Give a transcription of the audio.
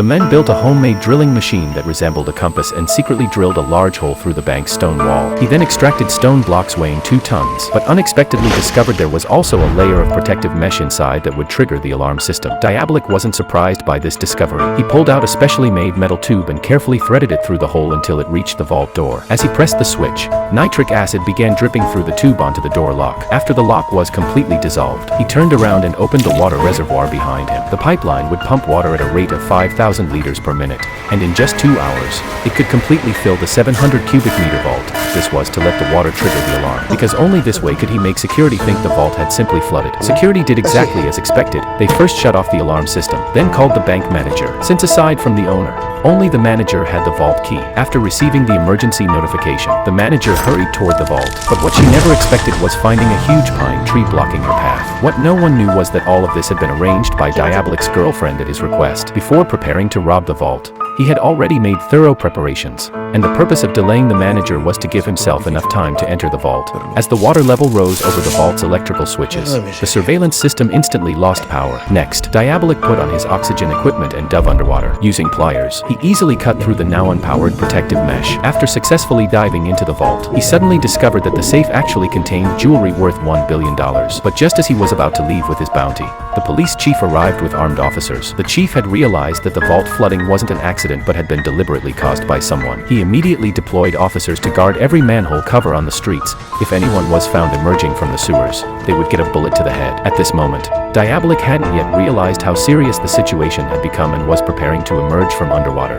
The men built a homemade drilling machine that resembled a compass and secretly drilled a large hole through the bank's stone wall. He then extracted stone blocks weighing 2 tons, but unexpectedly discovered there was also a layer of protective mesh inside that would trigger the alarm system. Diabolik wasn't surprised by this discovery. He pulled out a specially made metal tube and carefully threaded it through the hole until it reached the vault door. As he pressed the switch, nitric acid began dripping through the tube onto the door lock. After the lock was completely dissolved, he turned around and opened the water reservoir behind him. The pipeline would pump water at a rate of 5,000 liters per minute, and in just 2 hours, it could completely fill the 700 cubic meter vault. This was to let the water trigger the alarm, because only this way could he make security think the vault had simply flooded. Security did exactly as expected. They first shut off the alarm system, then called the bank manager, since aside from the owner, only the manager had the vault key. After receiving the emergency notification, the manager hurried toward the vault, but what she never expected was finding a huge pine tree blocking her path. What no one knew was that all of this had been arranged by Diabolik's girlfriend at his request. Before preparing to rob the vault, he had already made thorough preparations, and the purpose of delaying the manager was to give himself enough time to enter the vault. As the water level rose over the vault's electrical switches, the surveillance system instantly lost power. Next, Diabolik put on his oxygen equipment and dove underwater. Using pliers, he easily cut through the now unpowered protective mesh. After successfully diving into the vault, he suddenly discovered that the safe actually contained jewelry worth $1 billion. But just as he was about to leave with his bounty, the police chief arrived with armed officers. The chief had realized that the vault flooding wasn't an accident but had been deliberately caused by someone. He immediately deployed officers to guard every manhole cover on the streets. If anyone was found emerging from the sewers, they would get a bullet to the head. At this moment, Diabolik hadn't yet realized how serious the situation had become and was preparing to emerge from underwater.